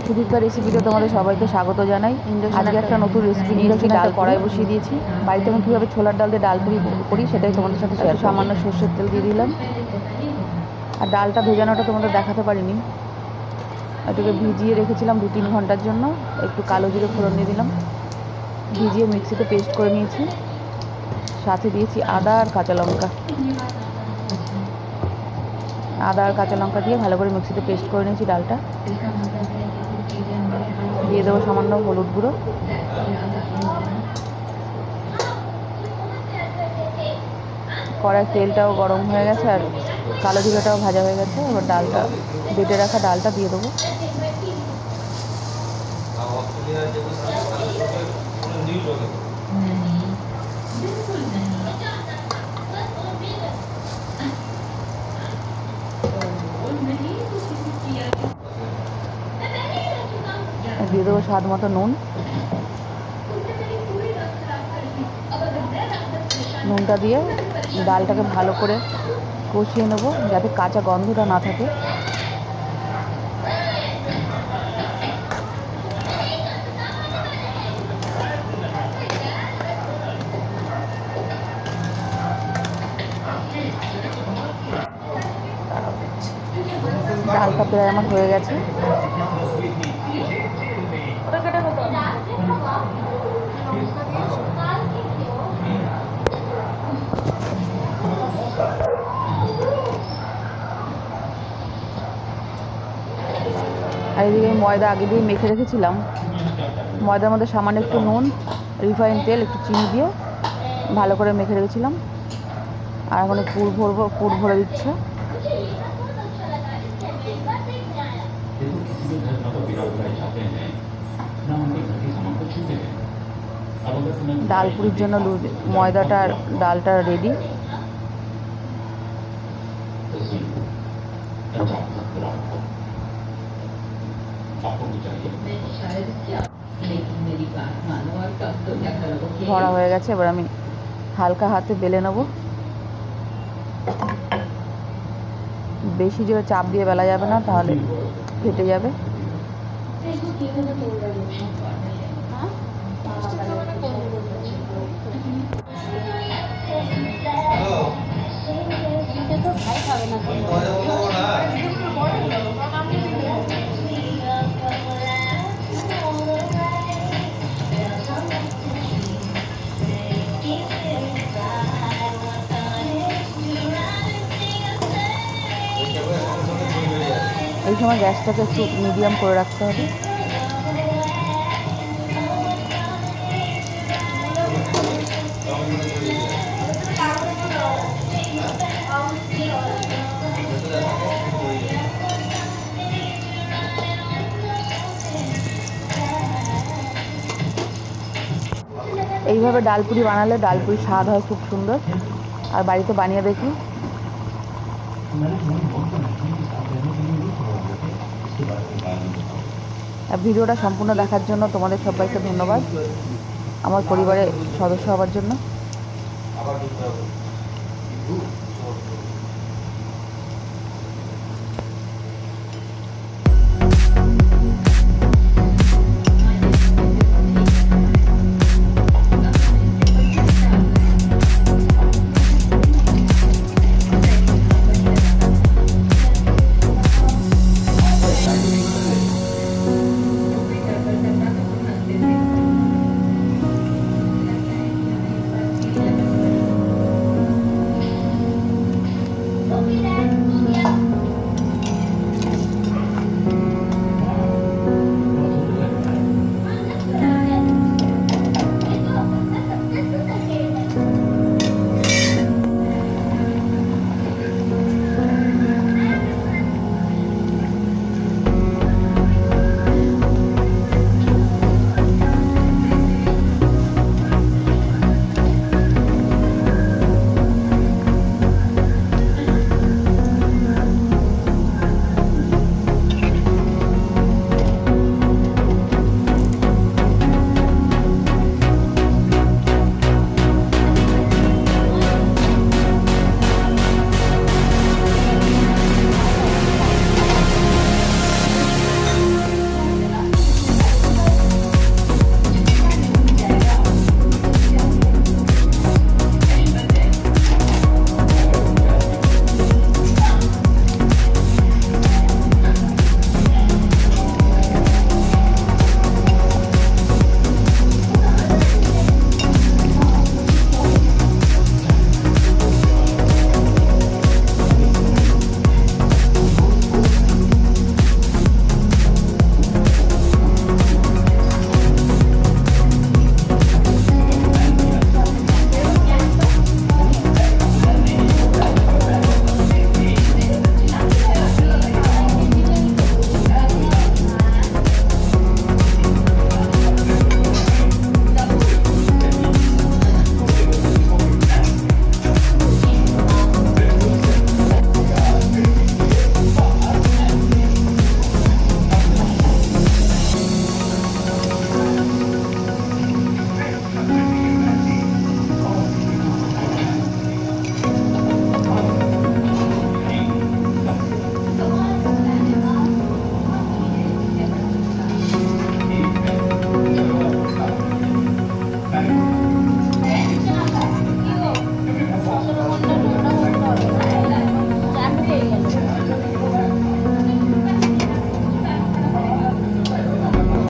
সুদীপ্তা রেসিপিতে তোমাদের সবাইকে স্বাগত জানাই। আজকে একটা নতুন রেসিপি নিয়ে এসেছি। ডাল কড়াই বসিয়ে দিয়েছি। বাড়িতে আমি কীভাবে ছোলার ডাল দিয়ে ডাল পুরি করি সেটাই তোমাদের সাথে শেয়ার। সামান্য সর্ষের তেল দিয়ে দিলাম। আর ডালটা ভেজানোটা তোমাদের দেখাতে পারিনি, এটাকে ভিজিয়ে রেখেছিলাম 2-3 ঘন্টার জন্য। একটু কালো জিরে ফোড়ন দিয়ে দিলাম, ভিজিয়ে মিক্সিতে পেস্ট করে নিয়েছি। সাথে দিয়েছি আদা আর কাঁচা লঙ্কা। আদা আর কাঁচা লঙ্কা দিয়ে ভালো করে মিক্সিতে পেস্ট করে নিয়েছি ডালটা। দিয়ে দেবো সামান্য হলুদ গুঁড়ো। কড়াইয়ের তেলটাও গরম হয়ে গেছে আর কালো জিরাটাও ভাজা হয়ে গেছে। এবার ডালটা, বেটে রাখা ডালটা দিয়ে দেবো। দিয়ে দেবো স্বাদ মতো নুন। নুনটা দিয়ে ডালটাকে ভালো করে কষিয়ে নেবো যাতে কাঁচা গন্ধটা না থাকে। ডালটা প্রায় আমার হয়ে গেছে। আর এদিকে ময়দা আগে দিয়ে মেখে রেখেছিলাম। ময়দার মধ্যে সামান্য একটু নুন, রিফাইন তেল, একটু চিনি দিয়ে ভালো করে মেখে রেখেছিলাম। আর এখন পুর ভরে দিচ্ছে। ডাল পুরির জন্য ময়দাটা আর ডালটা রেডি। ভরা হয়ে গেছে। এবার আমি হালকা হাতে বেলে নেব। বেশি জোরে চাপ দিয়ে বেলা যাবে না, তাহলে ফেটে যাবে। এই সময় গ্যাসটাকে একটু মিডিয়াম করে রাখতে হবে। এইভাবে ডালপুরি বানালে ডালপুরির স্বাদ হয় খুব সুন্দর। আর বাড়িতে বানিয়ে দেখি। ভিডিওটা সম্পূর্ণ দেখার জন্য তোমাদের সবাইকে ধন্যবাদ, আমার পরিবারের সদস্য হওয়ার জন্য।